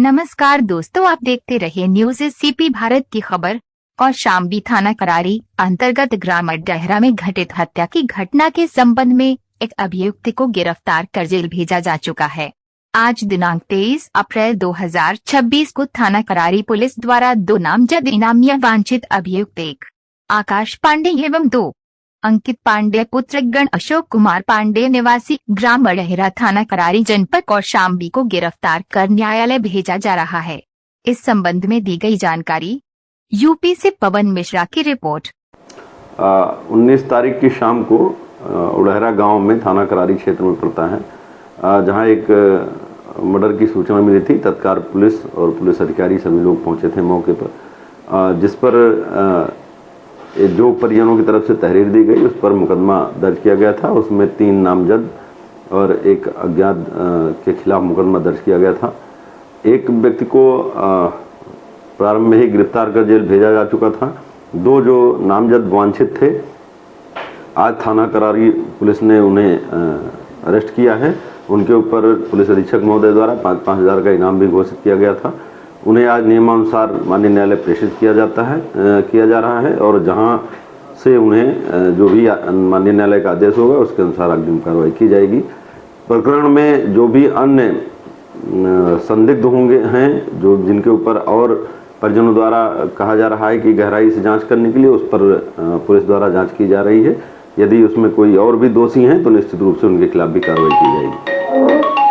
नमस्कार दोस्तों, आप देखते रहे न्यूज सीपी भारत की खबर। कौशाम्बी थाना करारी अंतर्गत ग्राम डहरा में घटित हत्या की घटना के संबंध में एक अभियुक्त को गिरफ्तार कर जेल भेजा जा चुका है। आज दिनांक 23 अप्रैल 2026 को थाना करारी पुलिस द्वारा 2 नामजद इनामी वांछित अभियुक्त 1 आकाश पांडे एवं 2 अंकित पांडे पुत्र गण अशोक कुमार पांडे निवासी ग्राम डहरा थाना करारी जनपद कौशाम्बी को गिरफ्तार कर न्यायालय भेजा जा रहा है। इस संबंध में दी गई जानकारी। यूपी से पवन मिश्रा की रिपोर्ट। 19 तारीख की शाम को उड़हरा गांव में थाना करारी क्षेत्र में पड़ता है, जहां एक मर्डर की सूचना मिली थी। तत्काल पुलिस और पुलिस अधिकारी सभी लोग पहुंचे थे मौके पर, जिस पर जो परिजनों की तरफ से तहरीर दी गई उस पर मुकदमा दर्ज किया गया था। उसमें 3 नामजद और एक अज्ञात के खिलाफ मुकदमा दर्ज किया गया था। एक व्यक्ति को प्रारंभ में ही गिरफ्तार कर जेल भेजा जा चुका था। 2 जो नामजद वांछित थे, आज थाना करारी पुलिस ने उन्हें अरेस्ट किया है। उनके ऊपर पुलिस अधीक्षक महोदय द्वारा 5-5 हज़ार का इनाम भी घोषित किया गया था। उन्हें आज नियमानुसार माननीय न्यायालय प्रेषित किया जा रहा है और जहां से उन्हें जो भी माननीय न्यायालय का आदेश होगा उसके अनुसार अग्रिम कार्रवाई की जाएगी। प्रकरण में जो भी अन्य संदिग्ध होंगे हैं, जो जिनके ऊपर और परिजनों द्वारा कहा जा रहा है कि गहराई से जांच करने के लिए, उस पर पुलिस द्वारा जांच की जा रही है। यदि उसमें कोई और भी दोषी हैं तो निश्चित रूप से उनके खिलाफ भी कार्रवाई की जाएगी।